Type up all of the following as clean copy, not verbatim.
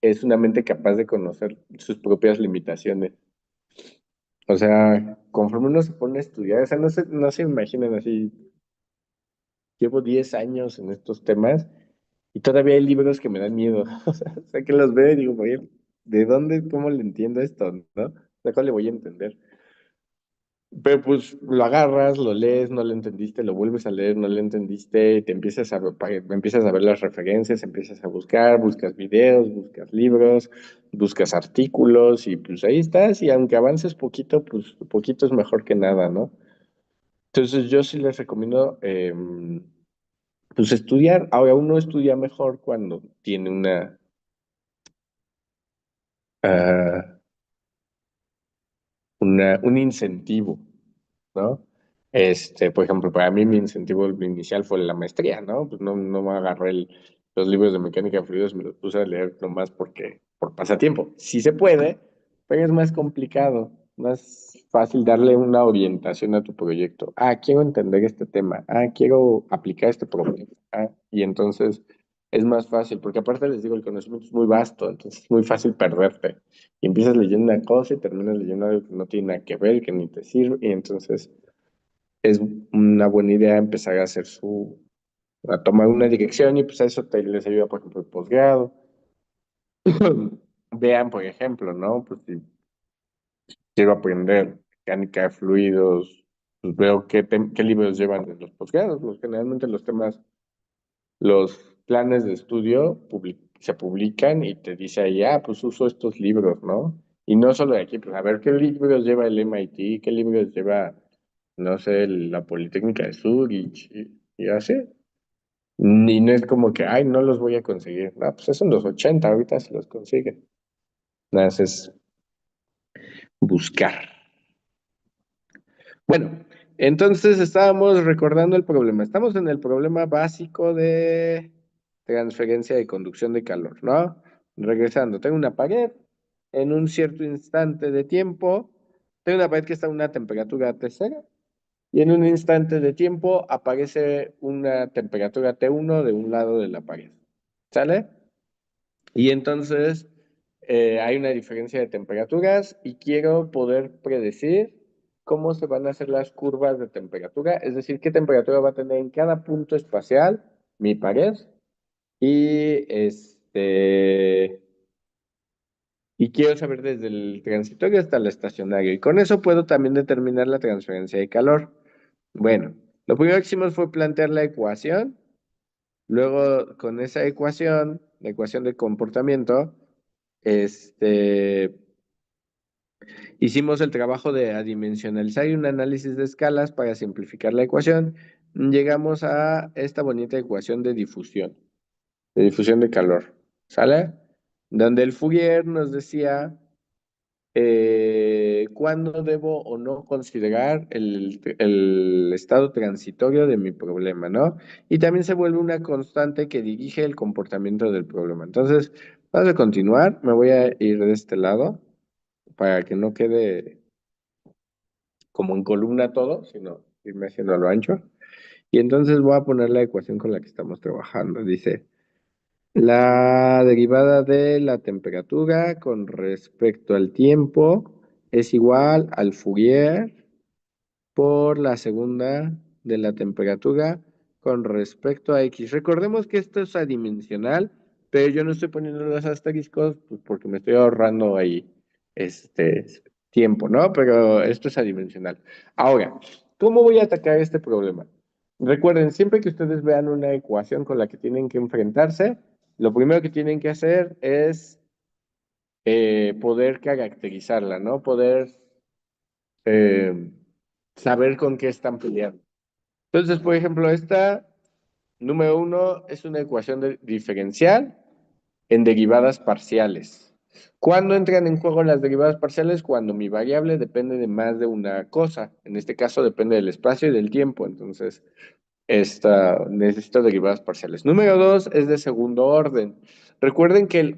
es una mente capaz de conocer sus propias limitaciones. O sea, conforme uno se pone a estudiar, o sea, no se imaginen así, llevo 10 años en estos temas y todavía hay libros que me dan miedo. O sea, que los veo y digo, oye, ¿de dónde, cómo le entiendo esto, no? ¿De cuál le voy a entender? Pero pues lo agarras, lo lees, no lo entendiste, lo vuelves a leer, no lo entendiste, te empiezas a ver las referencias, empiezas a buscar, buscas videos, buscas libros, buscas artículos y pues ahí estás y aunque avances poquito, pues poquito es mejor que nada, ¿no? Entonces yo sí les recomiendo pues estudiar. Ahora uno estudia mejor cuando tiene ah, un incentivo, ¿no? Por ejemplo, para mí mi incentivo inicial fue la maestría, ¿no? Pues no me agarré los libros de mecánica de fluidos, me los puse a leer nomás por pasatiempo. Sí se puede, pero es más complicado, más fácil darle una orientación a tu proyecto. Ah, quiero entender este tema. Ah, quiero aplicar este problema. Ah, y entonces es más fácil, porque aparte les digo, el conocimiento es muy vasto, entonces es muy fácil perderte. Y empiezas leyendo una cosa y terminas leyendo algo que no tiene nada que ver, que ni te sirve, y entonces es una buena idea empezar a a tomar una dirección y pues a eso les ayuda, por ejemplo, el posgrado. Vean, por ejemplo, ¿no? Pues si quiero aprender mecánica de fluidos, pues veo qué libros llevan en los posgrados. Generalmente los temas, los planes de estudio se publican y te dice ahí, ah, pues uso estos libros, ¿no? Y no solo de aquí, pues a ver qué libros lleva el MIT, qué libros lleva, no sé, la Politécnica de Zurich y así. Y no es como que, ay, no los voy a conseguir. No, pues eso en los 80 ahorita se los consiguen. Nada más es buscar. Bueno, entonces estábamos recordando el problema. Estamos en el problema básico de transferencia de conducción de calor, ¿no? Regresando, tengo una pared en un cierto instante de tiempo. Tengo una pared que está a una temperatura T0 y en un instante de tiempo aparece una temperatura T1 de un lado de la pared. ¿Sale? Y entonces hay una diferencia de temperaturas y quiero poder predecir cómo se van a hacer las curvas de temperatura, es decir, qué temperatura va a tener en cada punto espacial mi pared y y quiero saber desde el transitorio hasta el estacionario. Y con eso puedo también determinar la transferencia de calor. Bueno, lo primero que hicimos fue plantear la ecuación. Luego, con esa ecuación, la ecuación de comportamiento, este, hicimos el trabajo de adimensionalizar y un análisis de escalas para simplificar la ecuación. Llegamos a esta bonita ecuación de difusión de calor, ¿sale? Donde el Fourier nos decía cuándo debo o no considerar el estado transitorio de mi problema, ¿no? Y también se vuelve una constante que dirige el comportamiento del problema. Entonces, vamos a continuar. Me voy a ir de este lado para que no quede como en columna todo, sino irme haciendo a lo ancho. Y entonces voy a poner la ecuación con la que estamos trabajando. Dice, la derivada de la temperatura con respecto al tiempo es igual al Fourier por la segunda de la temperatura con respecto a X. Recordemos que esto es adimensional, pero yo no estoy poniendo los asteriscos pues, porque me estoy ahorrando ahí este tiempo, ¿no? Pero esto es adimensional. Ahora, ¿cómo voy a atacar este problema? Recuerden, siempre que ustedes vean una ecuación con la que tienen que enfrentarse, lo primero que tienen que hacer es poder caracterizarla, ¿no? Poder eh, saber con qué están peleando. Entonces, por ejemplo, esta número uno es una ecuación diferencial en derivadas parciales. ¿Cuándo entran en juego las derivadas parciales? Cuando mi variable depende de más de una cosa. En este caso depende del espacio y del tiempo. Entonces, necesito derivadas parciales. Número dos es de segundo orden. Recuerden que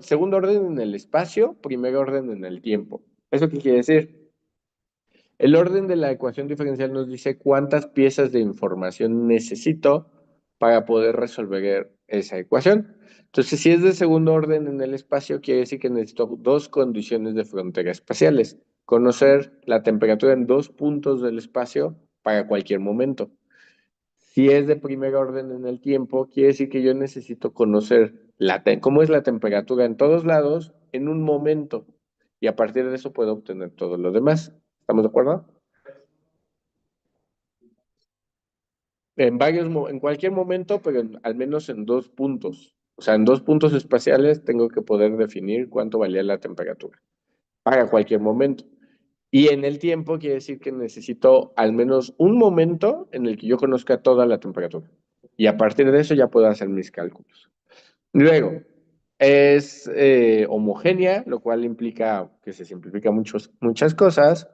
segundo orden en el espacio, primer orden en el tiempo. ¿Eso qué quiere decir? El orden de la ecuación diferencial nos dice cuántas piezas de información necesito para poder resolver esa ecuación. Entonces, si es de segundo orden en el espacio, quiere decir que necesito dos condiciones de frontera espaciales. Conocer la temperatura en dos puntos del espacio para cualquier momento. Si es de primer orden en el tiempo, quiere decir que yo necesito conocer cómo es la temperatura en todos lados en un momento. Y a partir de eso puedo obtener todo lo demás. ¿Estamos de acuerdo? En cualquier momento, pero al menos en dos puntos. O sea, en dos puntos espaciales tengo que poder definir cuánto valía la temperatura para cualquier momento. Y en el tiempo quiere decir que necesito al menos un momento en el que yo conozca toda la temperatura. Y a partir de eso ya puedo hacer mis cálculos. Luego, es homogénea, lo cual implica que se simplifica muchas cosas.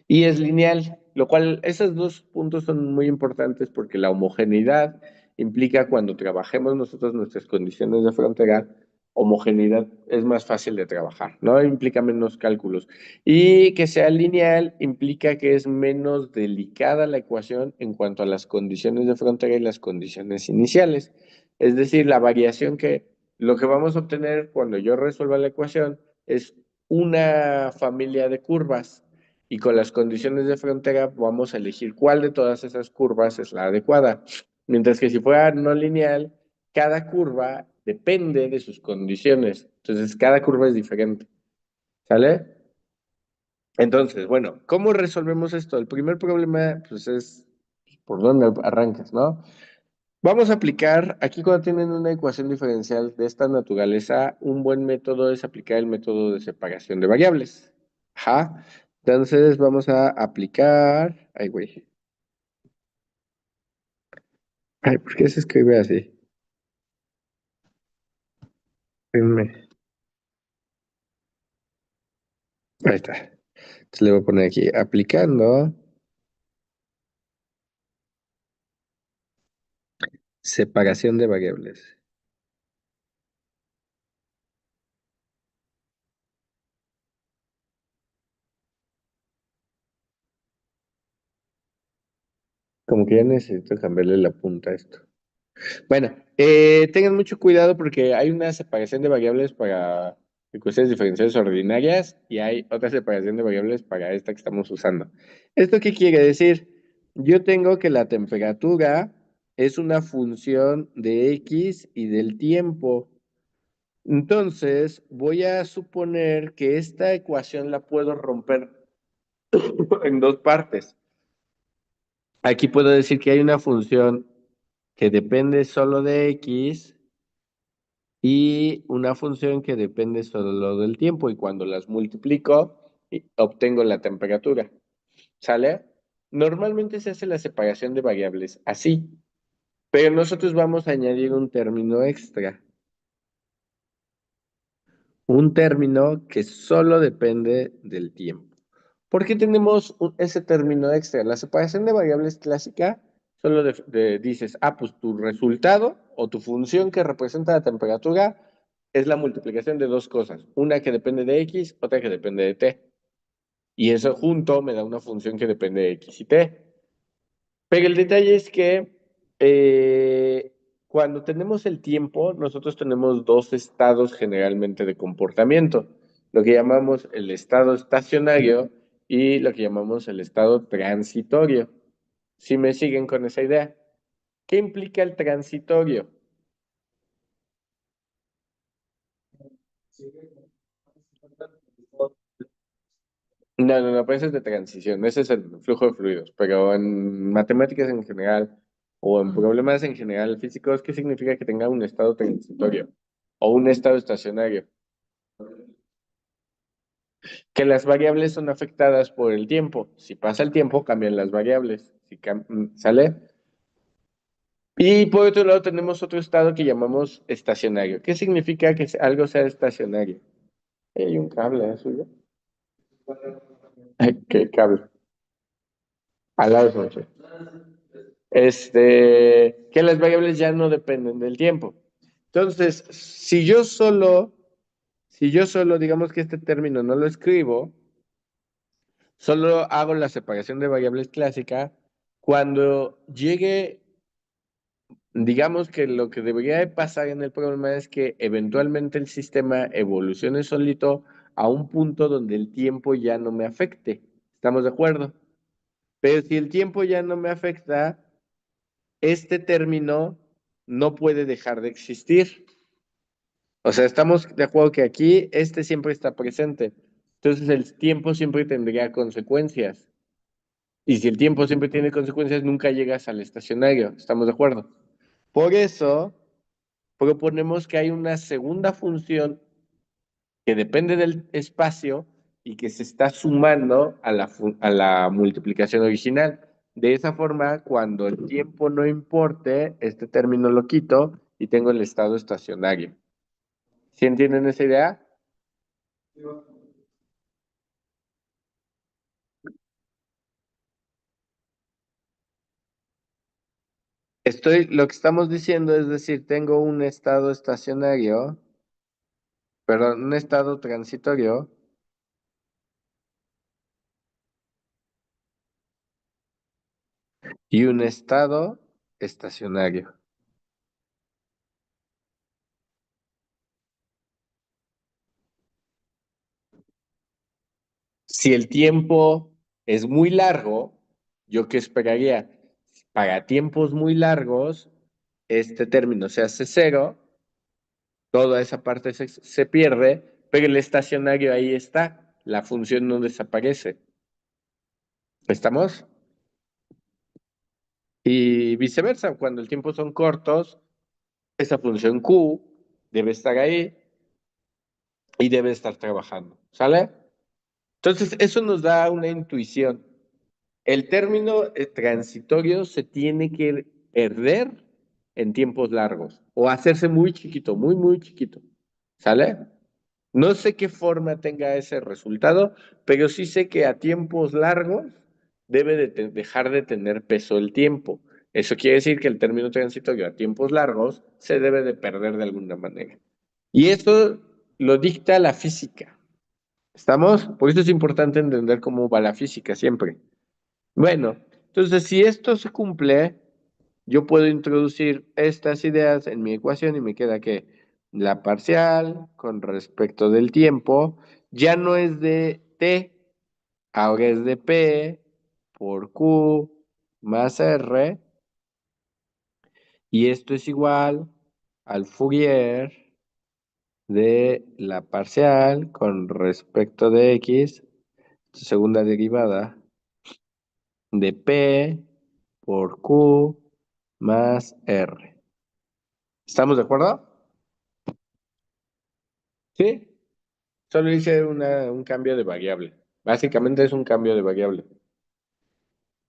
Y es lineal, lo cual esos dos puntos son muy importantes porque la homogeneidad implica cuando trabajemos nosotros nuestras condiciones de frontera, homogeneidad es más fácil de trabajar, ¿no? Implica menos cálculos. Y que sea lineal implica que es menos delicada la ecuación en cuanto a las condiciones de frontera y las condiciones iniciales. Es decir, lo que vamos a obtener cuando yo resuelva la ecuación es una familia de curvas y con las condiciones de frontera vamos a elegir cuál de todas esas curvas es la adecuada. Mientras que si fuera no lineal, cada curva depende de sus condiciones. Entonces, cada curva es diferente. ¿Sale? Entonces, bueno, ¿cómo resolvemos esto? El primer problema, pues, es por dónde arrancas, ¿no? Vamos a aplicar, aquí cuando tienen una ecuación diferencial de esta naturaleza, un buen método es aplicar el método de separación de variables. Ajá. Entonces vamos a aplicar. Ay, güey. Ay, ¿por qué se escribe así? Espérenme. Ahí está. Entonces le voy a poner aquí, aplicando separación de variables. Como que ya necesito cambiarle la punta a esto. Bueno, tengan mucho cuidado porque hay una separación de variables para ecuaciones diferenciales ordinarias y hay otra separación de variables para esta que estamos usando. ¿Esto qué quiere decir? Yo tengo que la temperatura es una función de X y del tiempo. Entonces, voy a suponer que esta ecuación la puedo romper en dos partes. Aquí puedo decir que hay una función que depende solo de X y una función que depende solo del tiempo y cuando las multiplico obtengo la temperatura. ¿Sale? Normalmente se hace la separación de variables así, pero nosotros vamos a añadir un término extra, un término que solo depende del tiempo. ¿Por qué tenemos ese término extra? La separación de variables clásica solo dices, pues tu resultado o tu función que representa la temperatura es la multiplicación de dos cosas, una que depende de x, otra que depende de t. Y eso junto me da una función que depende de x y t. Pero el detalle es que cuando tenemos el tiempo, nosotros tenemos dos estados generalmente de comportamiento, lo que llamamos el estado estacionario y lo que llamamos el estado transitorio. Si me siguen con esa idea, ¿qué implica el transitorio? No, pues ese es de transición, ese es el flujo de fluidos, pero en matemáticas en general o en problemas en general físicos, ¿qué significa que tenga un estado transitorio o un estado estacionario? Que las variables son afectadas por el tiempo. Si pasa el tiempo, cambian las variables. ¿Sale? Y por otro lado tenemos otro estado que llamamos estacionario. ¿Qué significa que algo sea estacionario? Hay un cable, ¿es suyo? ¿Qué cable? Al lado de su que las variables ya no dependen del tiempo. Entonces, si yo solo, digamos que este término no lo escribo, solo hago la separación de variables clásica, cuando llegue digamos que lo que debería de pasar en el problema es que eventualmente el sistema evolucione solito a un punto donde el tiempo ya no me afecte. ¿Estamos de acuerdo? Pero si el tiempo ya no me afecta, este término no puede dejar de existir. O sea, estamos de acuerdo que aquí este siempre está presente. Entonces el tiempo siempre tendría consecuencias. Y si el tiempo siempre tiene consecuencias, nunca llegas al estacionario. ¿Estamos de acuerdo? Por eso proponemos que hay una segunda función que depende del espacio y que se está sumando a a la multiplicación original. De esa forma, cuando el tiempo no importe, este término lo quito y tengo el estado estacionario. ¿Sí entienden esa idea? Lo que estamos diciendo es decir, tengo un estado estacionario, perdón, un estado transitorio y un estado estacionario. Si el tiempo es muy largo, ¿yo qué esperaría? Para tiempos muy largos, este término se hace cero, toda esa parte se pierde, pero el estacionario ahí está, la función no desaparece. ¿Estamos? Y viceversa, cuando el tiempo son cortos, esa función Q debe estar ahí y debe estar trabajando. ¿Sale? Entonces, eso nos da una intuición. El término transitorio se tiene que perder en tiempos largos o hacerse muy chiquito, muy, muy chiquito. ¿Sale? No sé qué forma tenga ese resultado, pero sí sé que a tiempos largos debe dejar de tener peso el tiempo. Eso quiere decir que el término transitorio a tiempos largos se debe de perder de alguna manera. Y eso lo dicta la física. ¿Estamos? Por eso es importante entender cómo va la física siempre. Bueno, entonces si esto se cumple, yo puedo introducir estas ideas en mi ecuación y me queda que la parcial con respecto del tiempo ya no es de t, ahora es de p por q más r, y esto es igual al Fourier de la parcial con respecto de x, segunda derivada de P por Q más R. ¿Estamos de acuerdo? Sí. Solo hice un cambio de variable. Básicamente es un cambio de variable.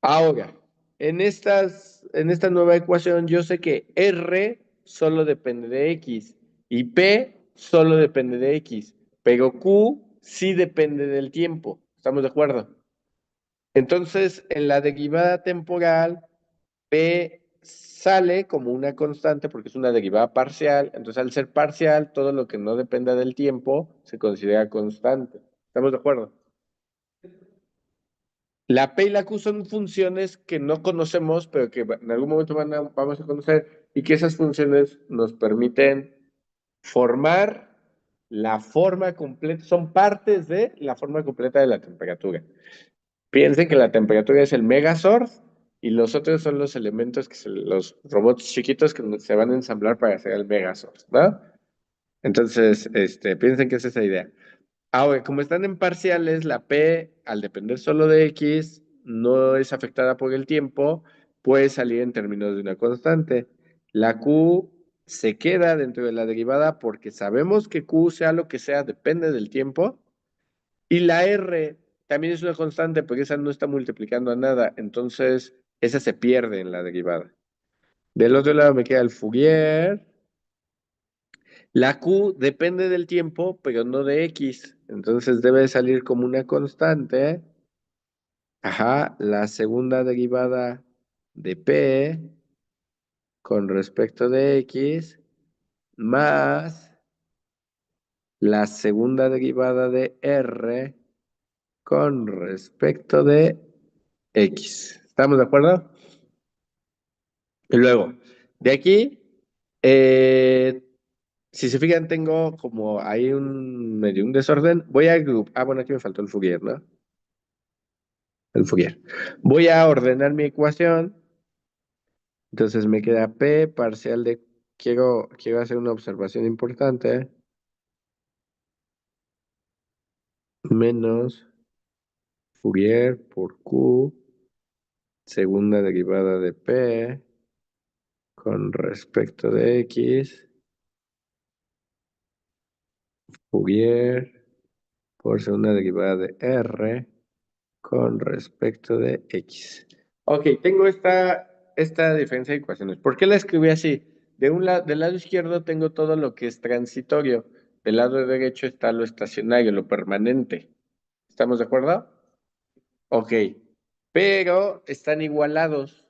Ahora, en esta nueva ecuación, yo sé que R solo depende de X y P solo depende de X, pero Q sí depende del tiempo. ¿Estamos de acuerdo? Entonces, en la derivada temporal, P sale como una constante porque es una derivada parcial. Entonces, al ser parcial, todo lo que no dependa del tiempo se considera constante. ¿Estamos de acuerdo? La P y la Q son funciones que no conocemos, pero que en algún momento vamos a conocer y que esas funciones nos permiten formar la forma completa, son partes de la forma completa de la temperatura. Piensen que la temperatura es el Megazord y los otros son los elementos los robots chiquitos que se van a ensamblar para hacer el Megazord, ¿no? Entonces, piensen que es esa idea. Ahora, como están en parciales, la P, al depender solo de X, no es afectada por el tiempo, puede salir en términos de una constante. La Q se queda dentro de la derivada porque sabemos que Q, sea lo que sea, depende del tiempo. Y la R también es una constante porque esa no está multiplicando a nada, entonces esa se pierde en la derivada. Del otro lado me queda el Fourier. La Q depende del tiempo, pero no de X. Entonces debe salir como una constante. Ajá, la segunda derivada de P con respecto de X más la segunda derivada de R con respecto de X. ¿Estamos de acuerdo? Y luego, De aquí, eh, si se fijan, tengo como ahí un medio un desorden. Voy a agrupar. Ah, bueno, aquí me faltó el Fourier, ¿no? El Fourier. Voy a ordenar mi ecuación. Entonces me queda P parcial de. Quiero hacer una observación importante. Menos Fourier por Q, segunda derivada de P con respecto de X. Fourier por segunda derivada de R con respecto de X. Ok, tengo esta diferencia de ecuaciones. ¿Por qué la escribí así? Del lado izquierdo tengo todo lo que es transitorio. Del lado derecho está lo estacionario, lo permanente. ¿Estamos de acuerdo? Ok, pero están igualados.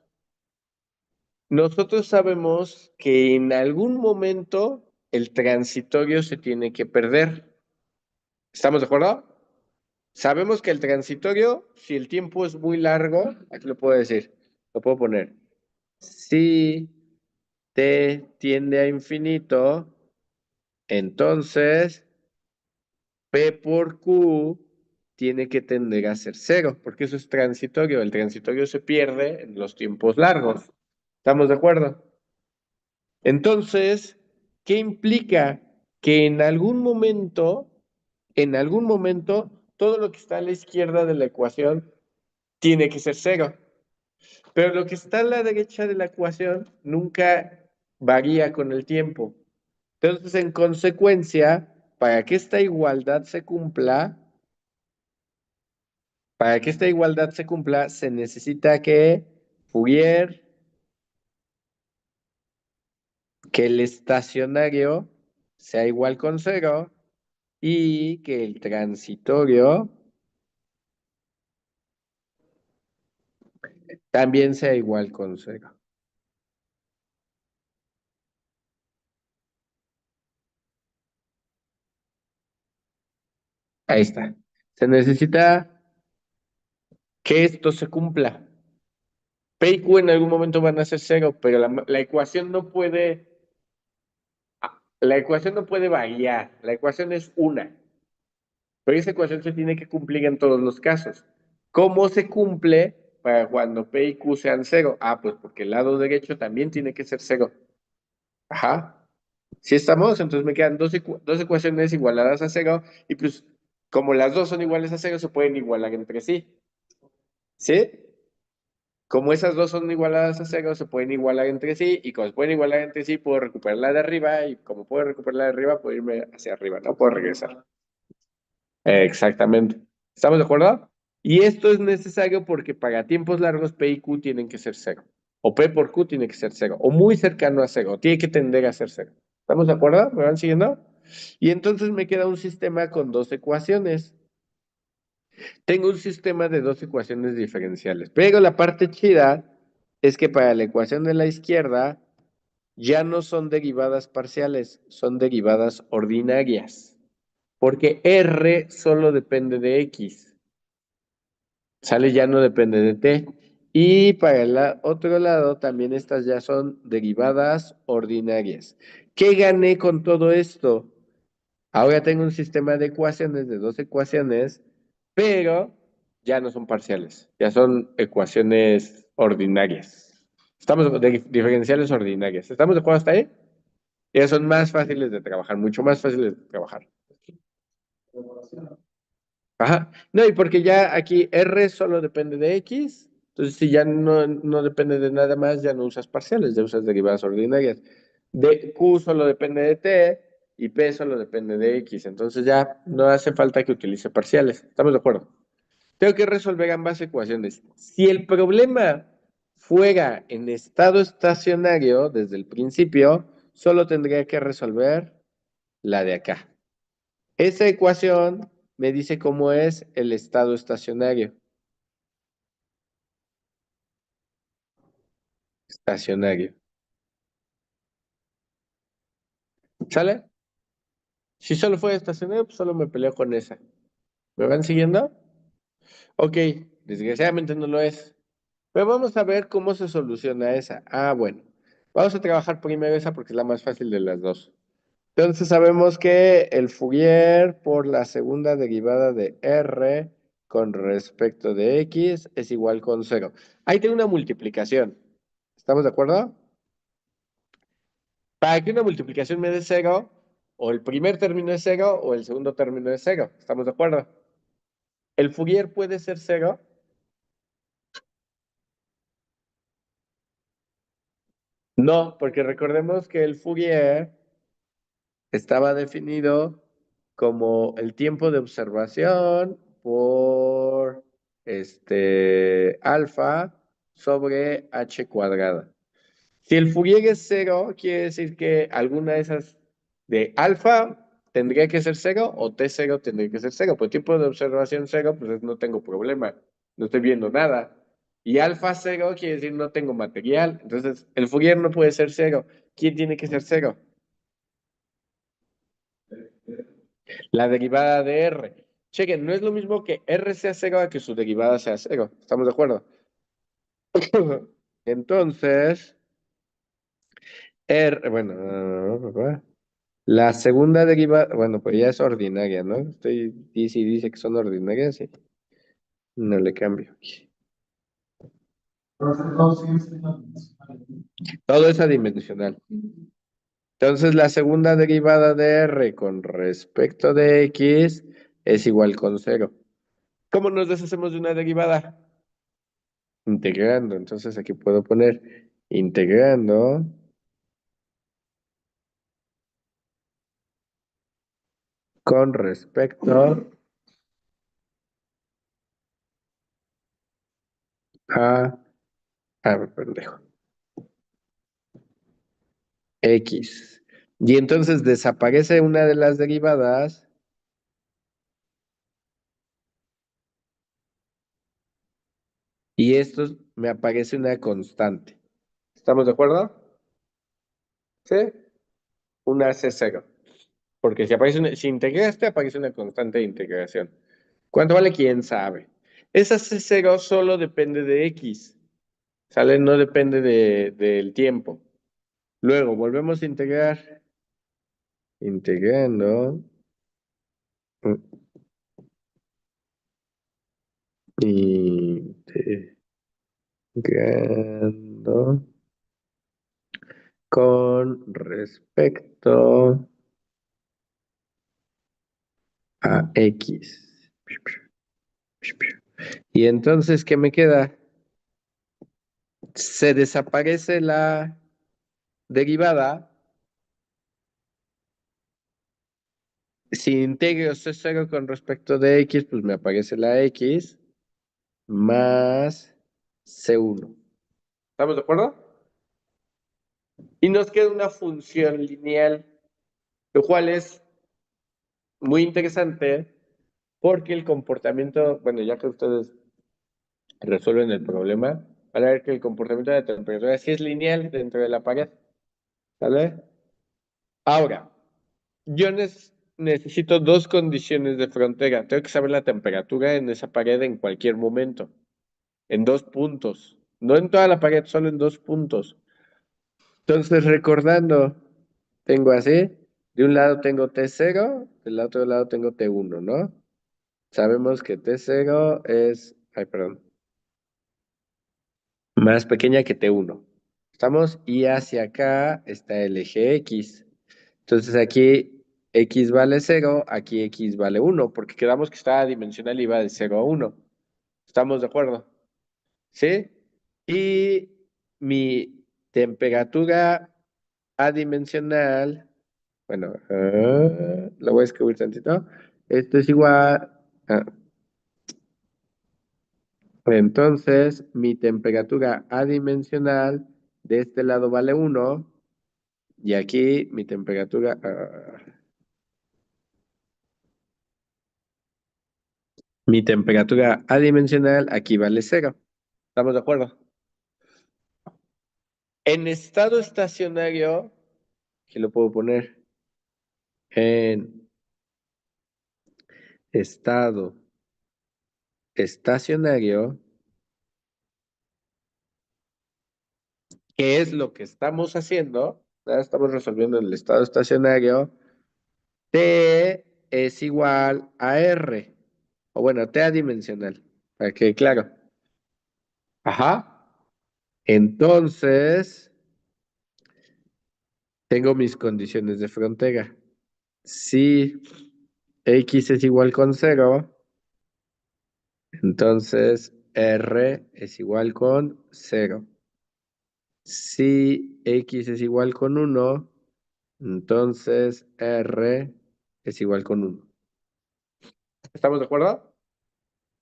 Nosotros sabemos que en algún momento el transitorio se tiene que perder. ¿Estamos de acuerdo? Sabemos que el transitorio, si el tiempo es muy largo, aquí lo puedo decir, lo puedo poner. Si t tiende a infinito, entonces P por Q tiene que tender a ser cero, porque eso es transitorio. El transitorio se pierde en los tiempos largos. ¿Estamos de acuerdo? Entonces, ¿qué implica? Que en algún momento, todo lo que está a la izquierda de la ecuación tiene que ser cero. Pero lo que está a la derecha de la ecuación nunca varía con el tiempo. Entonces, en consecuencia, para que esta igualdad se cumpla, se necesita que Fourier, que el estacionario sea igual con cero y que el transitorio también sea igual con cero. Ahí está. Se necesita que esto se cumpla. P y Q en algún momento van a ser cero, pero la ecuación no puede variar. La ecuación es una, pero esa ecuación se tiene que cumplir en todos los casos. ¿Cómo se cumple para cuando P y Q sean cero? Ah, pues porque el lado derecho también tiene que ser cero. Ajá. Si estamos, entonces me quedan dos ecuaciones igualadas a cero y pues como las dos son iguales a cero, se pueden igualar entre sí. ¿Sí? Como esas dos son igualadas a cero, se pueden igualar entre sí, y como se pueden igualar entre sí, puedo recuperar la de arriba, y como puedo recuperar la de arriba, puedo irme hacia arriba, no puedo regresar. Exactamente. ¿Estamos de acuerdo? Y esto es necesario porque para tiempos largos P y Q tienen que ser cero. O P por Q tiene que ser cero. O muy cercano a cero. Tiene que tender a ser cero. ¿Estamos de acuerdo? ¿Me van siguiendo? Y entonces me queda un sistema con dos ecuaciones. Tengo un sistema de dos ecuaciones diferenciales. Pero la parte chida es que para la ecuación de la izquierda ya no son derivadas parciales, son derivadas ordinarias. Porque R solo depende de X. Sale ya no depende de T. Y para el otro lado también estas ya son derivadas ordinarias. ¿Qué gané con todo esto? Ahora tengo un sistema de ecuaciones, de dos ecuaciones, pero ya no son parciales, ya son ecuaciones ordinarias. Estamos de diferenciales ordinarias. ¿Estamos de acuerdo hasta ahí? Ya son más fáciles de trabajar, mucho más fáciles de trabajar. Ajá. No, y porque ya aquí R solo depende de X, entonces si ya no depende de nada más, ya no usas parciales, ya usas derivadas ordinarias. Q solo depende de T y P solo depende de X, entonces ya no hace falta que utilice parciales. ¿Estamos de acuerdo? Tengo que resolver ambas ecuaciones. Si el problema fuera en estado estacionario desde el principio, solo tendría que resolver la de acá. Esa ecuación me dice cómo es el estado estacionario. Estacionario. ¿Sale? Si solo fuera estacionario, pues solo me peleo con esa. ¿Me van siguiendo? Ok, desgraciadamente no lo es. Pero vamos a ver cómo se soluciona esa. Ah, bueno. Vamos a trabajar primero esa porque es la más fácil de las dos. Entonces sabemos que el Fourier por la segunda derivada de R con respecto de X es igual con cero. Ahí tiene una multiplicación. ¿Estamos de acuerdo? Para que una multiplicación me dé cero, o el primer término es cero o el segundo término es cero. ¿Estamos de acuerdo? ¿El Fourier puede ser cero? No, porque recordemos que el Fourier estaba definido como el tiempo de observación por alfa sobre h cuadrada. Si el Fourier es cero, quiere decir que alguna de esas de alfa tendría que ser cero o t cero tendría que ser cero. Pues tiempo de observación cero, pues no tengo problema, no estoy viendo nada. Y alfa cero quiere decir no tengo material. Entonces, el Fourier no puede ser cero. ¿Quién tiene que ser cero? La derivada de R. Chequen, no es lo mismo que R sea cero a que su derivada sea cero. ¿Estamos de acuerdo? Entonces, R, bueno, la segunda derivada, bueno, pues ya es ordinaria, ¿no? Dice y dice que son ordinarias, sí. No le cambio. Todo es adimensional. Entonces, la segunda derivada de R con respecto de X es igual con cero. ¿Cómo nos deshacemos de una derivada? Integrando. Entonces, aquí puedo poner integrando con respecto a, pendejo, X. Y entonces desaparece una de las derivadas y esto me aparece una constante. ¿Estamos de acuerdo? ¿Sí? Una C0. Porque si integraste, aparece una constante de integración. ¿Cuánto vale? ¿Quién sabe? Esa C0 solo depende de X. ¿Sale? No depende del tiempo. Luego, volvemos a integrar. Integrando. Integrando con respecto a X. Y entonces, ¿qué me queda? Se desaparece la derivada. Si integro C0 con respecto de X, pues me aparece la X más C1. ¿Estamos de acuerdo? Y nos queda una función lineal, lo cual es muy interesante porque el comportamiento, bueno, ya que ustedes resuelven el problema, van a ver que el comportamiento de la temperatura sí es lineal dentro de la pared. ¿Vale? Ahora, yo necesito dos condiciones de frontera. Tengo que saber la temperatura en esa pared en cualquier momento, en dos puntos. No en toda la pared, solo en dos puntos. Entonces, recordando, tengo así, de un lado tengo T0, del otro lado tengo T1, ¿no? Sabemos que T0 es, ay, perdón, más pequeña que T1. ¿Estamos? Y hacia acá está el eje X. Entonces aquí X vale 0, aquí X vale 1, porque quedamos que estaba dimensional y va de 0 a 1. ¿Estamos de acuerdo? ¿Sí? Y mi temperatura adimensional, bueno, lo voy a escribir tantito. Esto es igual, entonces mi temperatura adimensional de este lado vale 1 y aquí mi temperatura, mi temperatura adimensional aquí vale 0. ¿Estamos de acuerdo? En estado estacionario, que lo puedo poner en estado estacionario, ¿Qué es lo que estamos haciendo? ¿Verdad? Estamos resolviendo el estado estacionario. T es igual a R. O bueno, T adimensional. Para que, claro. Ajá. Entonces, tengo mis condiciones de frontera. Si X es igual con cero, entonces R es igual con cero. Si X es igual con uno, entonces R es igual con uno. ¿Estamos de acuerdo?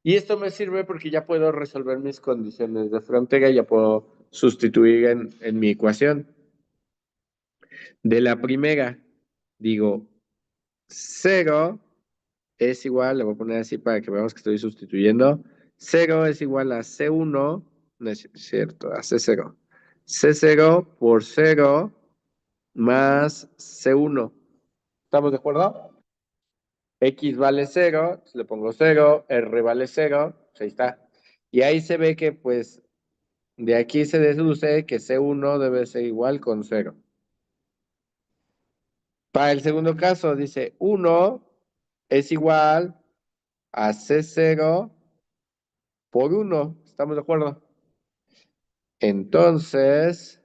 Y esto me sirve porque ya puedo resolver mis condiciones de frontera, ya puedo sustituir en mi ecuación. De la primera, digo, cero es igual, le voy a poner así para que veamos que estoy sustituyendo. Cero es igual a C1, no es cierto, a C0. C0 por cero más C1. ¿Estamos de acuerdo? X vale cero, le pongo cero, R vale cero, pues ahí está. Y ahí se ve que pues de aquí se deduce que C1 debe ser igual con cero. Para el segundo caso dice 1 es igual a C0 por uno. ¿Estamos de acuerdo? Entonces,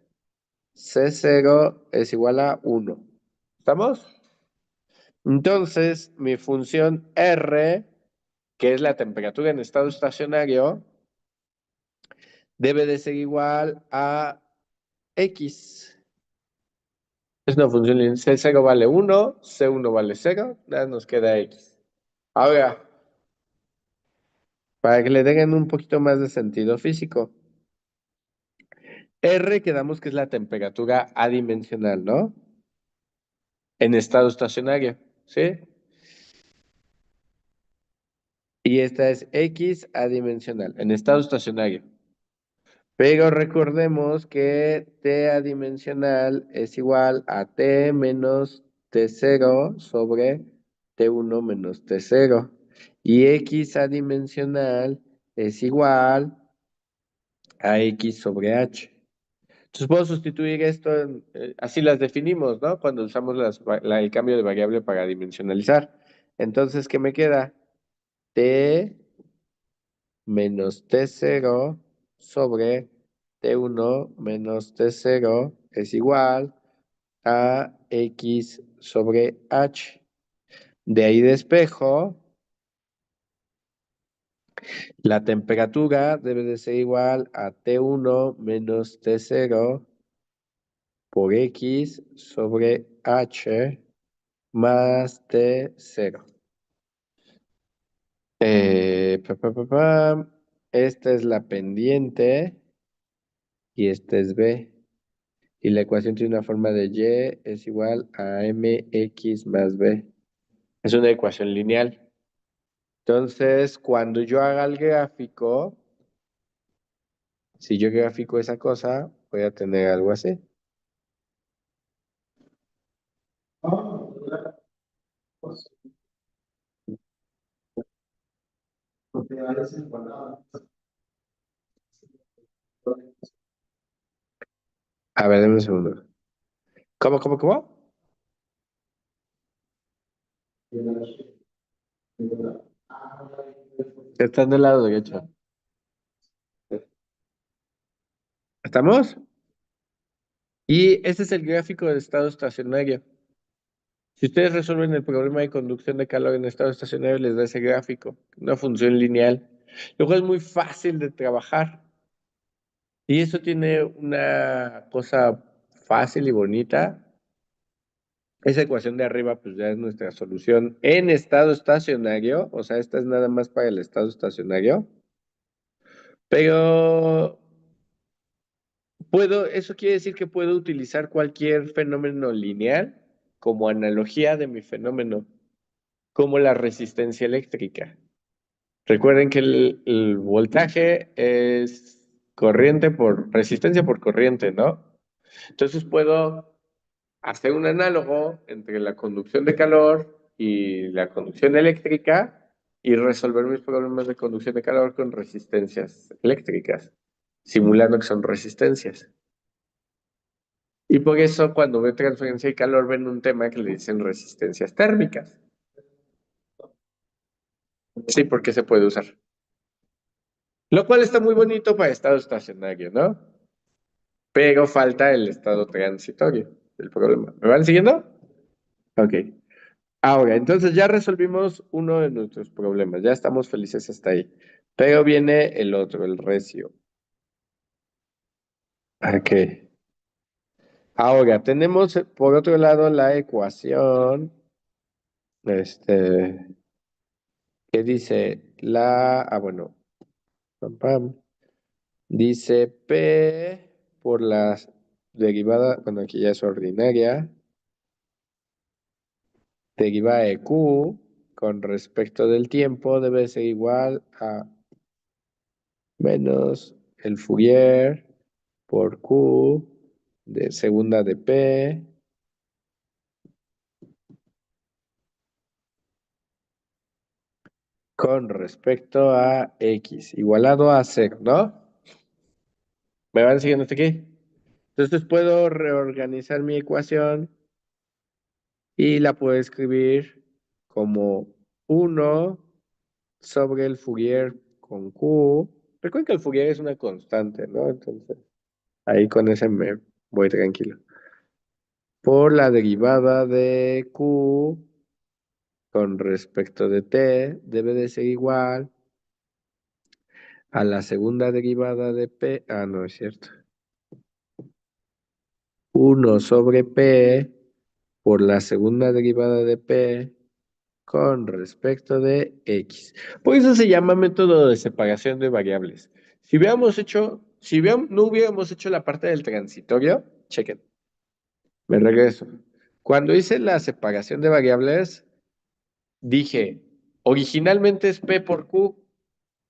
C0 es igual a uno. ¿Estamos? Entonces, mi función R, que es la temperatura en estado estacionario, debe de ser igual a X. Es una función lineal. C0 vale 1, C1 vale 0, nada, nos queda X. Ahora, para que le den un poquito más de sentido físico, R quedamos que es la temperatura adimensional, ¿no? En estado estacionario, ¿sí? Y esta es X adimensional, en estado estacionario. Pero recordemos que T adimensional es igual a T menos T0 sobre T1 menos T0. Y X adimensional es igual a X sobre H. Entonces puedo sustituir esto, así las definimos, ¿no? Cuando usamos el cambio de variable para dimensionalizar. Entonces, ¿qué me queda? T menos T0 sobre T1 menos T0 es igual a X sobre H. De ahí despejo, la temperatura debe de ser igual a T1 menos T0 por X sobre H más T0. Pa. Esta es la pendiente y esta es B. Y la ecuación tiene una forma de Y es igual a mx más b. Es una ecuación lineal. Entonces, cuando yo haga el gráfico, si yo grafico esa cosa, voy a tener algo así. A ver, dame un segundo. ¿Cómo? Está del lado derecho. ¿Estamos? Y este es el gráfico del estado estacionario. Si ustedes resuelven el problema de conducción de calor en estado estacionario, les da ese gráfico, una función lineal, lo cual es muy fácil de trabajar. Y eso tiene una cosa fácil y bonita. Esa ecuación de arriba, pues ya es nuestra solución en estado estacionario. O sea, esta es nada más para el estado estacionario. Pero eso quiere decir que puedo utilizar cualquier fenómeno lineal como analogía de mi fenómeno, como la resistencia eléctrica. Recuerden que el voltaje es corriente por resistencia por corriente, ¿no? Entonces puedo hacer un análogo entre la conducción de calor y la conducción eléctrica y resolver mis problemas de conducción de calor con resistencias eléctricas, simulando que son resistencias. Y por eso cuando ve transferencia de calor ven un tema que le dicen resistencias térmicas. Sí, porque se puede usar. Lo cual está muy bonito para estado estacionario, ¿no? Pero falta el estado transitorio del problema. ¿Me van siguiendo? Ok. Ahora, entonces ya resolvimos uno de nuestros problemas. Ya estamos felices hasta ahí. Pero viene el otro, el recio. Ok. Ahora, tenemos por otro lado la ecuación, este, que dice bueno, pam, pam. Dice P por la derivada, bueno, aquí ya es ordinaria, derivada de Q con respecto del tiempo debe ser igual a menos el Fourier por Q de segunda de P con respecto a X, igualado a cero, ¿no? ¿Me van siguiendo hasta aquí? Entonces puedo reorganizar mi ecuación y la puedo escribir como uno sobre el Fourier con Q. Recuerden que el Fourier es una constante, ¿no? Entonces, ahí con ese me voy tranquilo. Por la derivada de Q con respecto de T debe de ser igual a la segunda derivada de P. Ah, no es cierto. Uno sobre P por la segunda derivada de P con respecto de X. Por eso se llama método de separación de variables. No hubiéramos hecho la parte del transitorio, chequen, me regreso. Cuando hice la separación de variables, dije, originalmente es P por Q,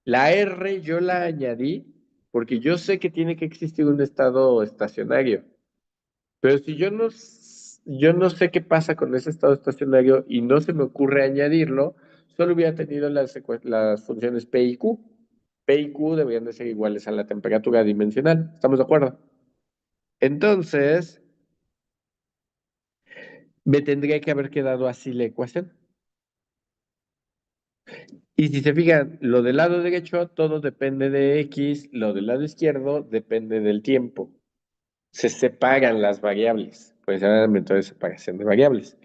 la R yo la añadí porque yo sé que tiene que existir un estado estacionario. Pero si yo no sé qué pasa con ese estado estacionario y no se me ocurre añadirlo, solo hubiera tenido las funciones P y Q. P y Q deberían de ser iguales a la temperatura dimensional. ¿Estamos de acuerdo? Entonces, me tendría que haber quedado así la ecuación. Y si se fijan, lo del lado derecho todo depende de X, lo del lado izquierdo depende del tiempo. Se separan las variables, pues se llama el método de separación de variables.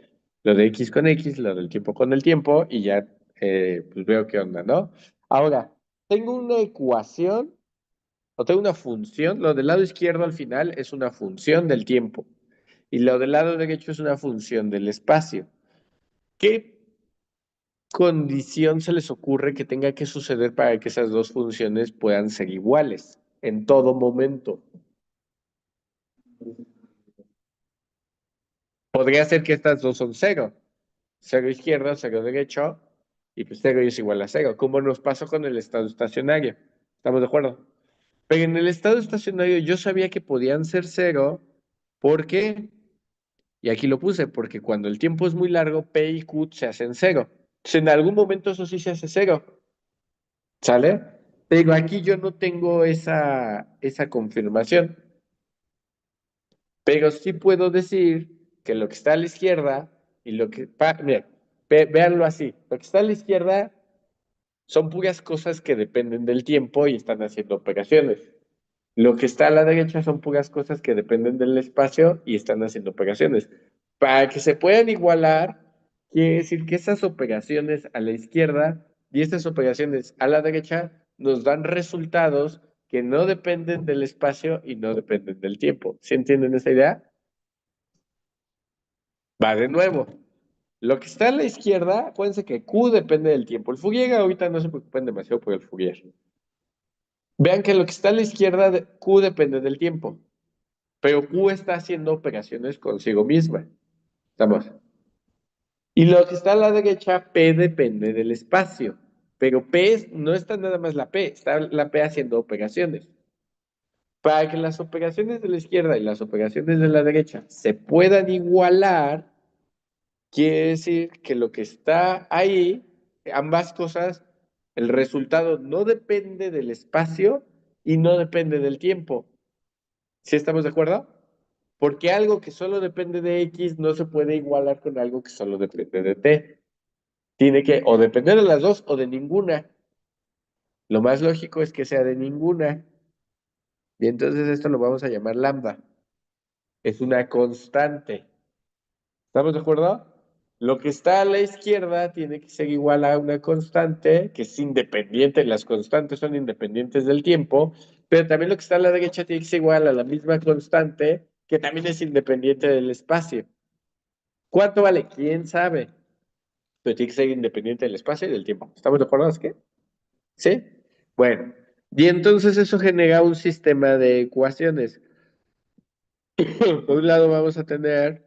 Lo de X con X, lo del tiempo con el tiempo, y ya pues veo qué onda, ¿no? Ahora, tengo una ecuación, o tengo una función, lo del lado izquierdo al final es una función del tiempo, y lo del lado derecho es una función del espacio. ¿Qué condición se les ocurre que tenga que suceder para que esas dos funciones puedan ser iguales en todo momento? Podría ser que estas dos son cero. Cero izquierdo, cero derecho, y pues cero es igual a cero, como nos pasó con el estado estacionario. ¿Estamos de acuerdo? Pero en el estado estacionario yo sabía que podían ser cero, ¿por qué? Y aquí lo puse, porque cuando el tiempo es muy largo, P y Q se hacen cero. Entonces en algún momento eso sí se hace cero, ¿sale? Pero aquí yo no tengo esa confirmación. Pero sí puedo decir que lo que está a la izquierda y mira, véanlo así, lo que está a la izquierda son puras cosas que dependen del tiempo y están haciendo operaciones. Lo que está a la derecha son puras cosas que dependen del espacio y están haciendo operaciones. Para que se puedan igualar, quiere decir que esas operaciones a la izquierda y estas operaciones a la derecha nos dan resultados que no dependen del espacio y no dependen del tiempo. ¿Sí entienden esa idea? Va de nuevo. Lo que está a la izquierda, acuérdense que Q depende del tiempo. El Fourier ahorita no se preocupen demasiado por el Fourier. Vean que lo que está a la izquierda, Q depende del tiempo, pero Q está haciendo operaciones consigo misma. ¿Estamos? Y lo que está a la derecha, P depende del espacio, pero no está nada más la P, está la P haciendo operaciones. Para que las operaciones de la izquierda y las operaciones de la derecha se puedan igualar, quiere decir que lo que está ahí, ambas cosas, el resultado no depende del espacio y no depende del tiempo. ¿Sí estamos de acuerdo? Porque algo que solo depende de X no se puede igualar con algo que solo depende de T. Tiene que o depender de las dos o de ninguna. Lo más lógico es que sea de ninguna. Y entonces esto lo vamos a llamar lambda. Es una constante. ¿Estamos de acuerdo? Lo que está a la izquierda tiene que ser igual a una constante que es independiente. Las constantes son independientes del tiempo, pero también lo que está a la derecha tiene que ser igual a la misma constante que también es independiente del espacio. ¿Cuánto vale? ¿Quién sabe? Pero tiene que ser independiente del espacio y del tiempo. ¿Estamos de acuerdo? ¿Es que? ¿Sí? Bueno, y entonces eso genera un sistema de ecuaciones. Por un lado vamos a tener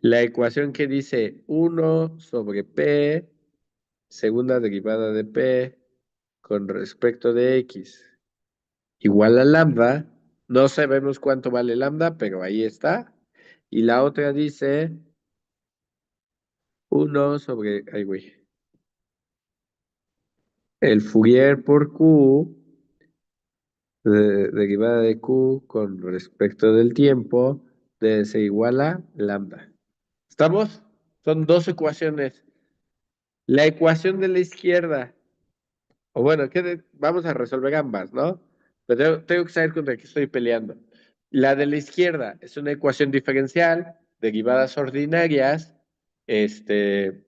la ecuación que dice 1/P, segunda derivada de P, con respecto de X, igual a lambda. No sabemos cuánto vale lambda, pero ahí está. Y la otra dice 1 ay, güey, el Fourier por Q, derivada de Q con respecto del tiempo, debe ser igual a lambda. ¿Estamos? Son dos ecuaciones. La ecuación de la izquierda, o bueno, vamos a resolver ambas, ¿no? Pero tengo que saber contra qué estoy peleando. La de la izquierda es una ecuación diferencial, derivadas ordinarias, este,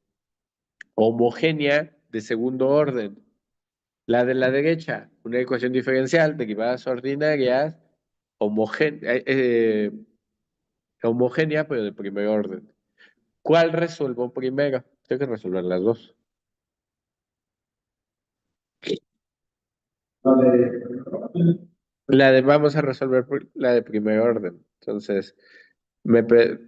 homogénea de segundo orden. La de la derecha, una ecuación diferencial, derivadas ordinarias, homogénea, pero de primer orden. ¿Cuál resuelvo primero? Tengo que resolver las dos. Vamos a resolver la de primer orden. Entonces, me pre-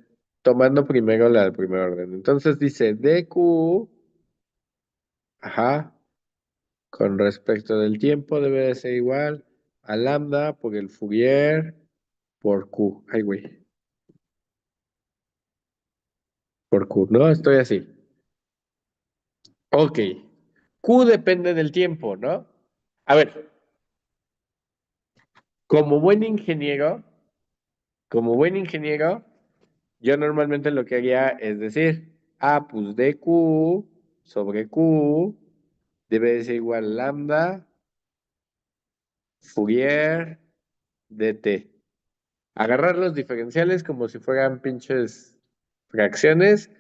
tomando primero la de primer orden. Entonces dice dq, ajá, con respecto del tiempo debe de ser igual a lambda por el Fourier por Q. Ay, güey, por Q, ¿no? Estoy así. Ok. Q depende del tiempo, ¿no? A ver, como buen ingeniero, como buen ingeniero, yo normalmente lo que haría es decir, pues dq sobre Q debe de ser igual a lambda Fourier dt. Agarrar los diferenciales como si fueran pinches fracciones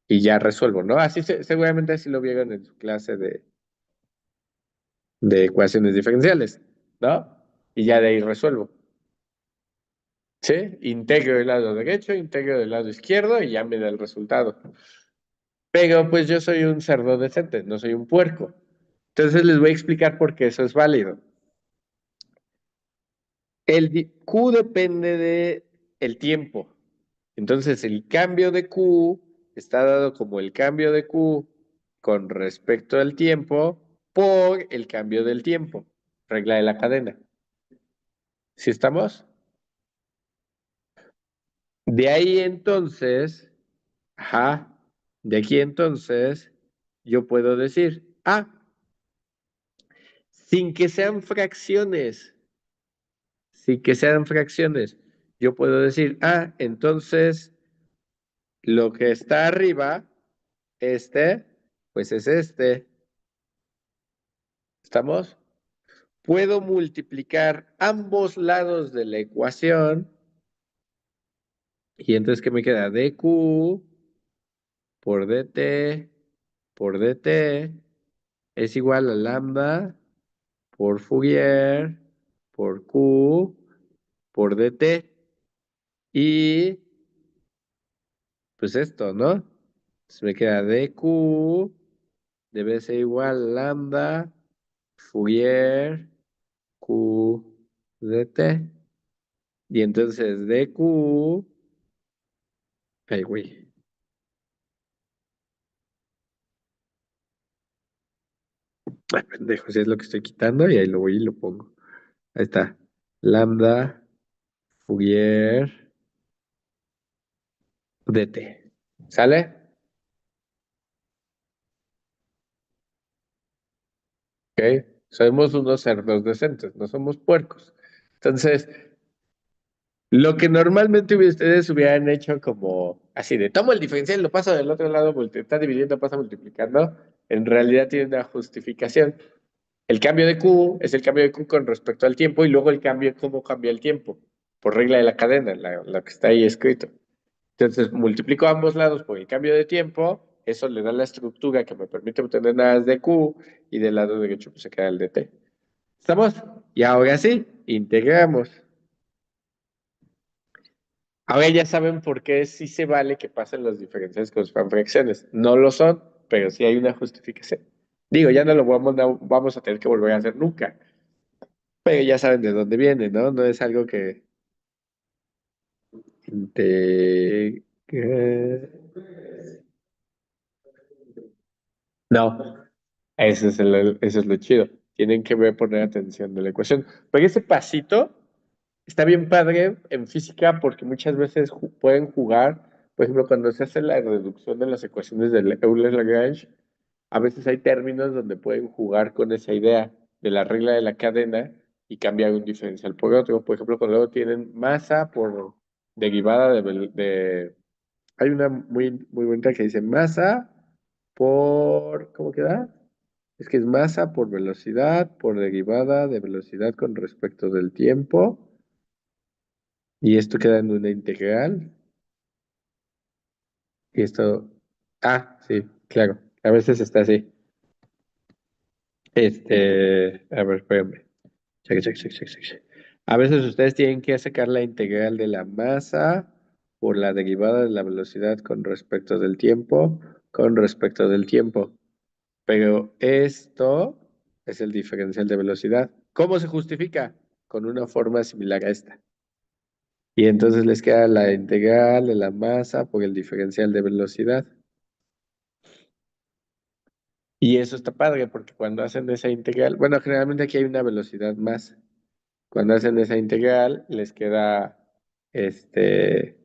y ya resuelvo, ¿no? Así seguramente así lo vieron en su clase de ecuaciones diferenciales, ¿no? Y ya de ahí resuelvo. ¿Sí? Integro del lado derecho, integro del lado izquierdo y ya me da el resultado. Pero pues yo soy un cerdo decente, no soy un puerco. Entonces les voy a explicar por qué eso es válido. Q depende de el tiempo. Entonces el cambio de Q está dado como el cambio de Q con respecto al tiempo por el cambio del tiempo. Regla de la cadena. ¿Sí estamos? De ahí entonces, ajá, de aquí entonces yo puedo decir, sin que sean fracciones, sin que sean fracciones, yo puedo decir, entonces lo que está arriba, este, pues es este. ¿Estamos? Puedo multiplicar ambos lados de la ecuación y entonces ¿qué me queda? dq por dt por dt es igual a lambda por Fourier por q por dt. Y pues esto, ¿no? Entonces me queda dq debe ser igual a lambda Fourier q dt. Y entonces dq, ay, güey. Ay, pendejo, si es lo que estoy quitando y ahí lo voy y lo pongo. Ahí está. Lambda Fourier dt. ¿Sale? Ok. Somos unos cerdos decentes, no somos puercos. Entonces, Lo que normalmente ustedes hubieran hecho como así de tomo el diferencial, lo paso del otro lado, está dividiendo, pasa multiplicando, en realidad tiene una justificación. El cambio de Q es el cambio de Q con respecto al tiempo y luego el cambio de cómo cambia el tiempo, por regla de la cadena, la que está ahí escrito. Entonces multiplico ambos lados por el cambio de tiempo, eso le da la estructura que me permite obtener nada de Q y del lado derecho pues se queda el de T. ¿Estamos? Y ahora sí, integramos. Ahora ya saben por qué sí se vale que pasen las diferencias con fracciones. No lo son, pero sí hay una justificación. Digo, ya no lo vamos a tener que volver a hacer nunca, pero ya saben de dónde viene, ¿no? No es algo que inte- No, eso es lo chido. Tienen que ver, poner atención de la ecuación. Pero ese pasito está bien padre en física porque muchas veces pueden jugar, por ejemplo, cuando se hace la reducción de las ecuaciones de Euler-Lagrange, a veces hay términos donde pueden jugar con esa idea de la regla de la cadena y cambiar un diferencial por otro. Por ejemplo, cuando luego tienen masa por derivada hay una muy bonita que dice masa por, ¿cómo queda? Es que es masa por velocidad, por derivada de velocidad con respecto del tiempo. Y esto queda en una integral. Y esto, sí, claro. A veces está así. A ver, espérame. Cheque, cheque, cheque, cheque, cheque. A veces ustedes tienen que sacar la integral de la masa por la derivada de la velocidad con respecto del tiempo, con respecto del tiempo. Pero esto es el diferencial de velocidad. ¿Cómo se justifica? Con una forma similar a esta. Y entonces les queda la integral de la masa por el diferencial de velocidad. Y eso está padre porque cuando hacen esa integral, bueno, generalmente aquí hay una velocidad más. Cuando hacen esa integral, les queda este,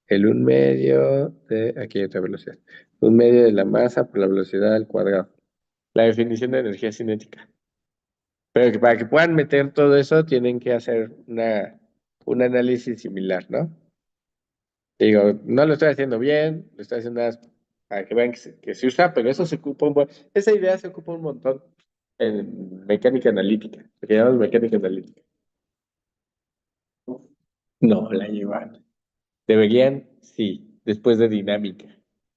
el 1/2 aquí hay otra velocidad, 1/2 de la masa por la velocidad al cuadrado. La definición de energía cinética. Pero que para que puedan meter todo eso, tienen que hacer un análisis similar, ¿no? Digo, no lo estoy haciendo bien, lo estoy haciendo nada más para que vean que se usa, pero eso se ocupa esa idea se ocupa un montón en mecánica analítica, lo que llamamos mecánica analítica. No la llevan. Deberían, sí, después de dinámica.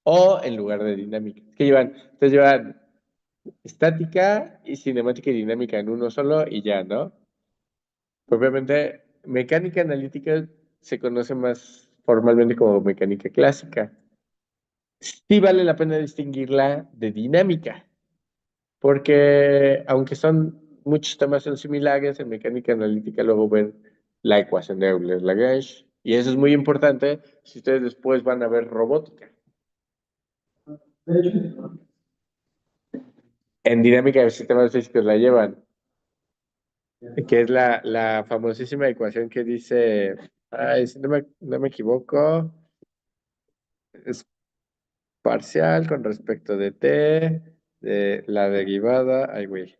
O en lugar de dinámica. Es que ustedes llevan estática y cinemática y dinámica en uno solo y ya, ¿no? Propiamente, mecánica analítica se conoce más formalmente como mecánica clásica. Sí vale la pena distinguirla de dinámica, porque aunque muchos temas son similares, en mecánica analítica luego ven la ecuación de Euler-Lagrange, y eso es muy importante si ustedes después van a ver robótica. En dinámica de sistemas físicos la llevan, que es la famosísima ecuación que dice, si no me equivoco, es parcial con respecto de t, de la derivada, ay güey,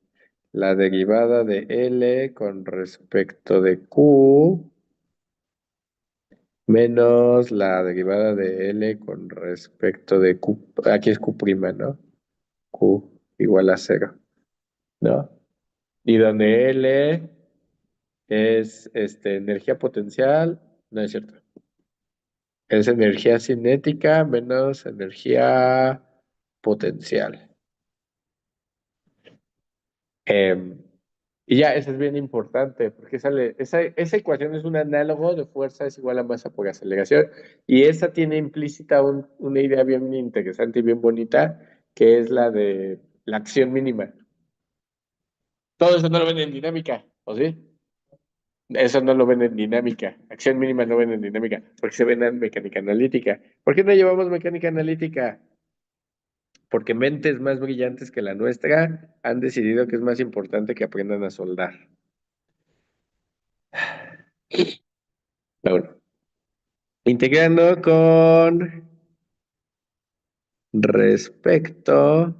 la derivada de L con respecto de Q menos la derivada de L con respecto de Q, aquí es Q prima, ¿no? Q igual a cero, ¿no? Y donde L es energía potencial, no es cierto, es energía cinética menos energía potencial. Em, Y ya, eso es bien importante, porque esa ecuación es un análogo de fuerza es igual a masa por aceleración, y esa tiene implícita una idea bien interesante y bien bonita, que es la de la acción mínima. Todo eso no lo ven en dinámica, ¿o sí? Eso no lo ven en dinámica. Acción mínima no ven en dinámica, porque se ven en mecánica analítica. ¿Por qué no llevamos mecánica analítica? Porque mentes más brillantes que la nuestra han decidido que es más importante que aprendan a soldar. Pero bueno. Integrando con respecto.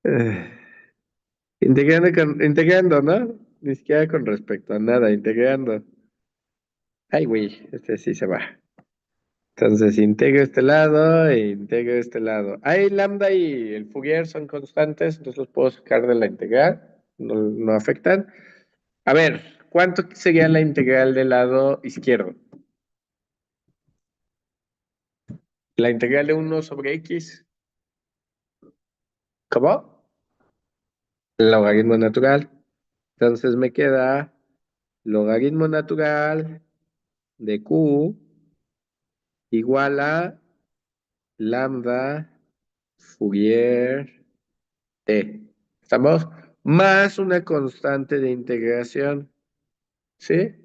eh, Integrando, ¿no? Ni siquiera con respecto a nada, integrando. Ay, güey, este sí se va. Entonces integro este lado e integro este lado. Ahí lambda y el Fourier son constantes, entonces los puedo sacar de la integral, no afectan. A ver, ¿cuánto sería la integral del lado izquierdo? La integral de 1/x. ¿Cómo? El logaritmo natural. Entonces me queda logaritmo natural de q igual a lambda Fourier t. ¿Estamos? Más una constante de integración. ¿Sí?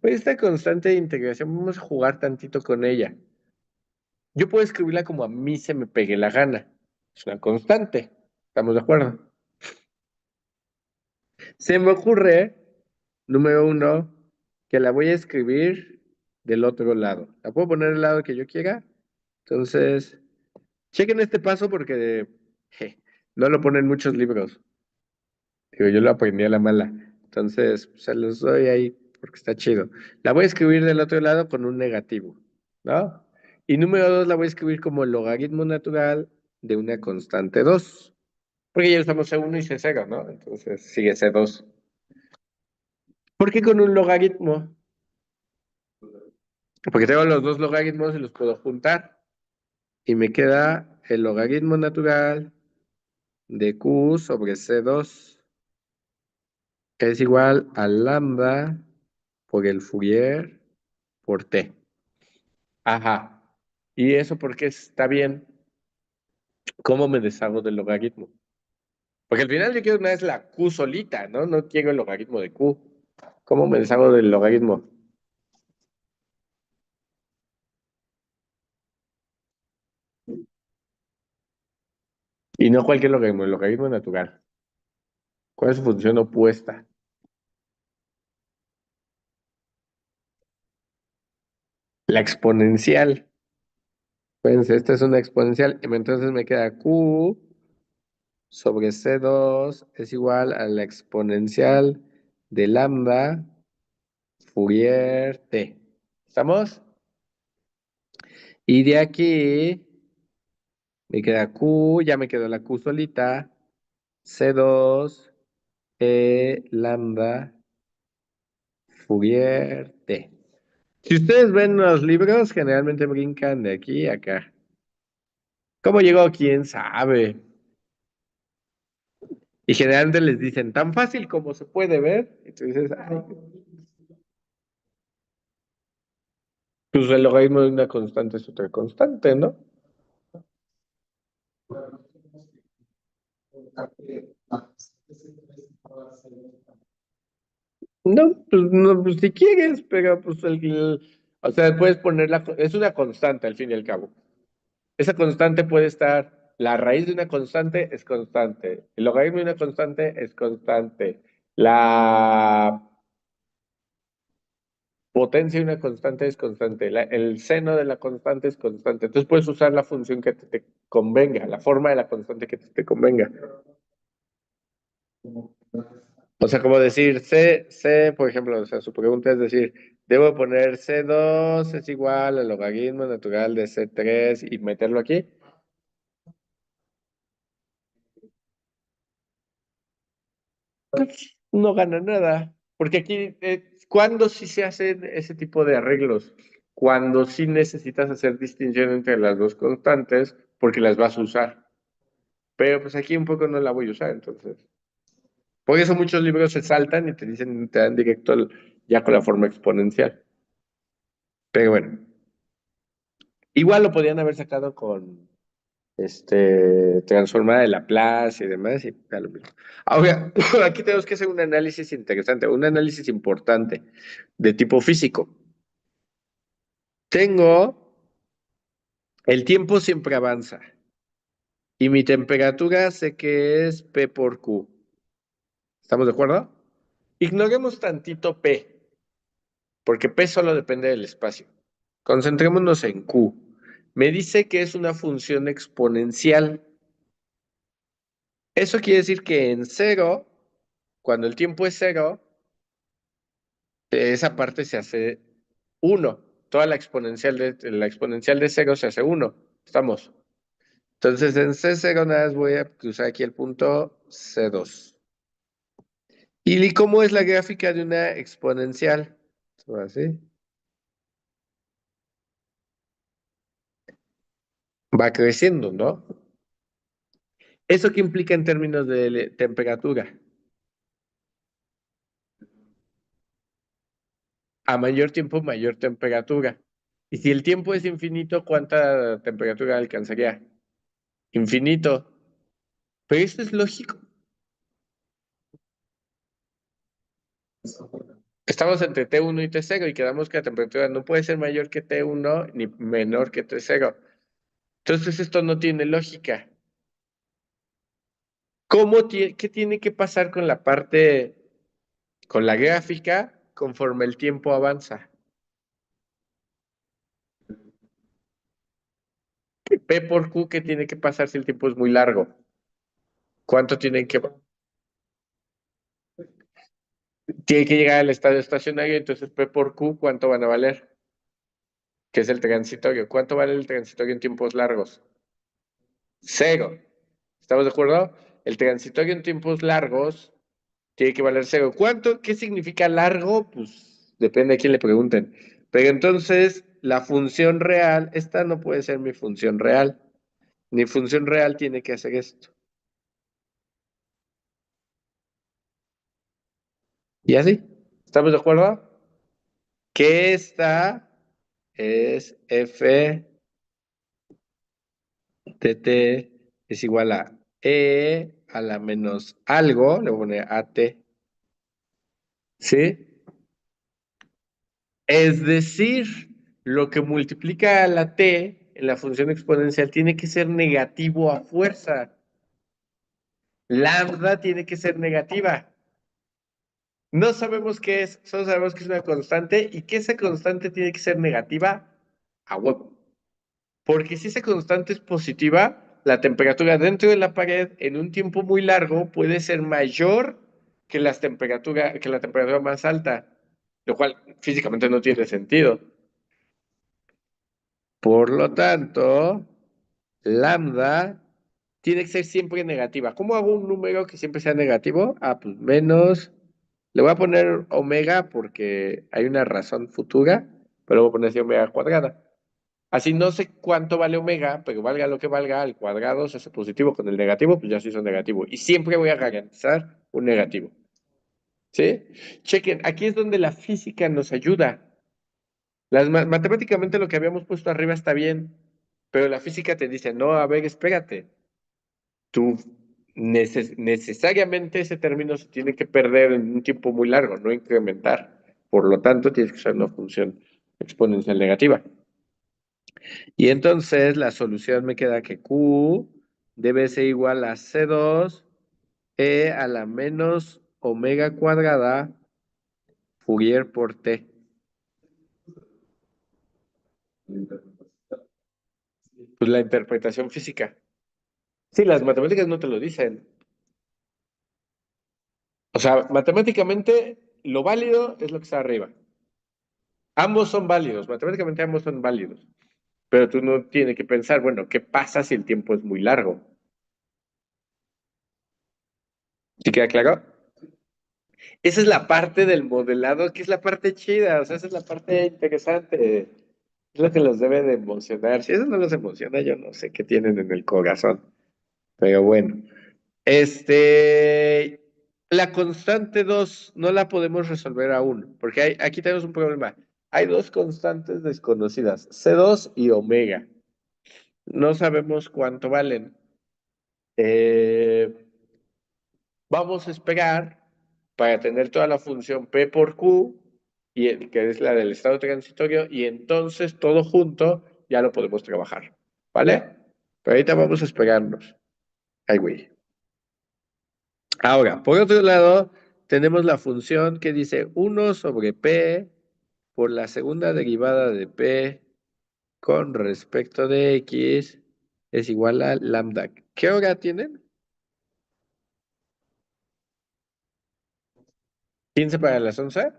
Pues esta constante de integración, vamos a jugar tantito con ella. Yo puedo escribirla como a mí se me pegue la gana. Es una constante. ¿Estamos de acuerdo? Se me ocurre, número uno, que la voy a escribir del otro lado. La puedo poner del lado que yo quiera. Entonces, chequen este paso porque no lo ponen muchos libros. Digo, yo lo aprendí a la mala. Entonces, se los doy ahí porque está chido. La voy a escribir del otro lado con un negativo, ¿no? Y número dos, la voy a escribir como logaritmo natural de una constante 2. Porque ya usamos C1 y C0, ¿no? Entonces sigue C2. ¿Por qué con un logaritmo? Porque tengo los dos logaritmos y los puedo juntar. Y me queda el logaritmo natural de Q sobre C2, que es igual a lambda por el Fourier por T. Ajá. ¿Y eso porque está bien? ¿Cómo me deshago del logaritmo? Porque al final yo quiero una vez la Q solita, ¿no? No quiero el logaritmo de Q. ¿Cómo me deshago del logaritmo? Y no cualquier logaritmo, el logaritmo natural. ¿Cuál es su función opuesta? La exponencial. Fíjense, esta es una exponencial. Y entonces me queda Q sobre C2 es igual a la exponencial de lambda Fourier T. ¿Estamos? Y de aquí me queda Q, ya me quedó la Q solita. C2 lambda Fourier T. Si ustedes ven los libros, generalmente brincan de aquí a acá. ¿Cómo llegó? ¿Quién sabe? Y generalmente les dicen, tan fácil como se puede ver. Y tú dices, ay, pues el logaritmo de una constante es otra constante, ¿no? No, pues, no, pues si quieres, pero pues o sea, puedes ponerla, es una constante al fin y al cabo. Esa constante puede estar, la raíz de una constante es constante, el logaritmo de una constante es constante, la potencia de una constante es constante, el seno de la constante es constante. Entonces puedes usar la función que te convenga, la forma de la constante que te convenga. O sea, como decir por ejemplo, o sea, su pregunta es decir, debo poner C2 es igual al logaritmo natural de C3 y meterlo aquí. Pues no gana nada. Porque aquí, ¿cuándo sí se hacen ese tipo de arreglos? Cuando sí necesitas hacer distinción entre las dos constantes porque las vas a usar. Pero pues aquí un poco no la voy a usar, entonces. Por eso muchos libros se saltan y te dicen, te dan directo ya con la forma exponencial. Pero bueno, igual lo podían haber sacado con transformada de Laplace y demás, y da lo mismo. Ahora, aquí tenemos que hacer un análisis interesante, un análisis importante de tipo físico. Tengo, el tiempo siempre avanza y mi temperatura sé que es P por Q. ¿Estamos de acuerdo? Ignoremos tantito P, porque P solo depende del espacio. Concentrémonos en Q. Me dice que es una función exponencial. Eso quiere decir que en cero, cuando el tiempo es cero, esa parte se hace uno. Toda la exponencial de cero se hace uno. ¿Estamos? Entonces en C0 nada más voy a usar aquí el punto C2. ¿Y cómo es la gráfica de una exponencial? Así. Va creciendo, ¿no? ¿Eso qué implica en términos de temperatura? A mayor tiempo, mayor temperatura. Y si el tiempo es infinito, ¿cuánta temperatura alcanzaría? Infinito. Pero esto es lógico. Estamos entre T1 y T0 y quedamos que la temperatura no puede ser mayor que T1 ni menor que T0. Entonces esto no tiene lógica. ¿Qué tiene que pasar con la parte, con la gráfica conforme el tiempo avanza? P por Q, ¿qué tiene que pasar si el tiempo es muy largo? ¿Cuánto tiene que llegar al estadio estacionario? Entonces P por Q, ¿cuánto van a valer? Que es el transitorio. ¿Cuánto vale el transitorio en tiempos largos? Cero. ¿Estamos de acuerdo? El transitorio en tiempos largos tiene que valer cero. ¿Qué significa largo? Pues depende a quién le pregunten. Pero entonces, la función real, esta no puede ser mi función real. Mi función real tiene que hacer esto. ¿Y así? ¿Estamos de acuerdo? Que esta es f de t es igual a a la menos algo, le voy a poner at, ¿sí? Es decir, lo que multiplica a la t en la función exponencial tiene que ser negativo a fuerza. Lambda tiene que ser negativa. No sabemos qué es, solo sabemos que es una constante y que esa constante tiene que ser negativa a huevo. Porque si esa constante es positiva, la temperatura dentro de la pared en un tiempo muy largo puede ser mayor que que la temperatura más alta, lo cual físicamente no tiene sentido. Por lo tanto, lambda tiene que ser siempre negativa. ¿Cómo hago un número que siempre sea negativo? Ah, pues menos. Le voy a poner omega porque hay una razón futura, pero voy a poner así omega cuadrada. Así no sé cuánto vale omega, pero valga lo que valga, al cuadrado se hace positivo con el negativo, pues ya se hizo negativo. Y siempre voy a garantizar un negativo. ¿Sí? Chequen, aquí es donde la física nos ayuda. Matemáticamente lo que habíamos puesto arriba está bien, pero la física te dice, no, a ver, espérate. Tú necesariamente ese término se tiene que perder en un tiempo muy largo, no incrementar. Por lo tanto, tienes que usar una función exponencial negativa. Y entonces la solución me queda que Q debe ser igual a C2 a la menos omega cuadrada Fourier por T. Pues la interpretación física. Sí, las matemáticas no te lo dicen. O sea, matemáticamente lo válido es lo que está arriba. Ambos son válidos, matemáticamente ambos son válidos. Pero tú no tienes que pensar, bueno, ¿qué pasa si el tiempo es muy largo? ¿Sí queda claro? Esa es la parte del modelado, que es la parte chida, o sea, esa es la parte interesante. Es lo que los debe de emocionar. Si eso no los emociona, yo no sé qué tienen en el corazón. Pero bueno, este, la constante 2 no la podemos resolver aún, porque aquí tenemos un problema. Hay dos constantes desconocidas, C2 y omega. No sabemos cuánto valen. Eh, Vamos a esperar para tener toda la función P por Q, que es la del estado transitorio, y entonces todo junto ya lo podemos trabajar. ¿Vale? Pero ahorita vamos a esperarnos. Ay, güey. Ahora, por otro lado, tenemos la función que dice 1 sobre P por la segunda derivada de P con respecto de X es igual a lambda. ¿Qué hora tienen? ¿15 para las 11?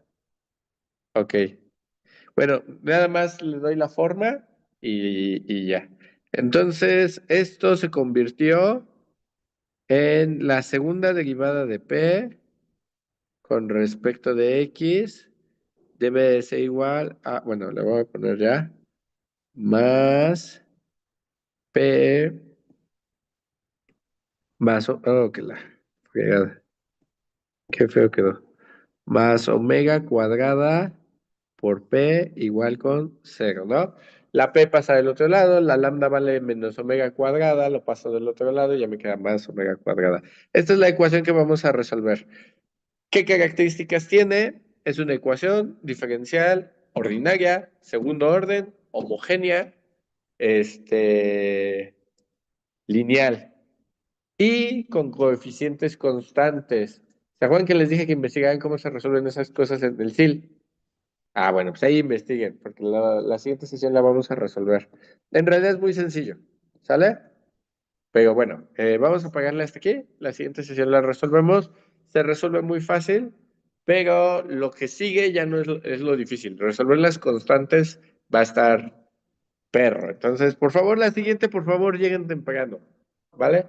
Ok. Bueno, nada más le doy la forma y ya. Entonces, esto se convirtió en la segunda derivada de P con respecto de X. Debe de ser igual a, bueno, le voy a poner ya, más P más, oh, que la fregada, qué feo quedó. Más omega cuadrada por P igual con 0, ¿no? La P pasa del otro lado, la lambda vale menos omega cuadrada, lo paso del otro lado y ya me queda más omega cuadrada. Esta es la ecuación que vamos a resolver. ¿Qué características tiene? Es una ecuación diferencial ordinaria, segundo orden, homogénea, lineal y con coeficientes constantes. ¿Se acuerdan que les dije que investigaran cómo se resuelven esas cosas en el SIL? Ah, bueno, pues ahí investiguen, porque la siguiente sesión la vamos a resolver. En realidad es muy sencillo, ¿sale? Pero bueno, vamos a pagarle hasta aquí. La siguiente sesión la resolvemos. Se resuelve muy fácil, pero lo que sigue ya no es lo difícil. Resolver las constantes va a estar perro. Entonces, por favor, la siguiente, por favor, lleguen temprano, ¿vale?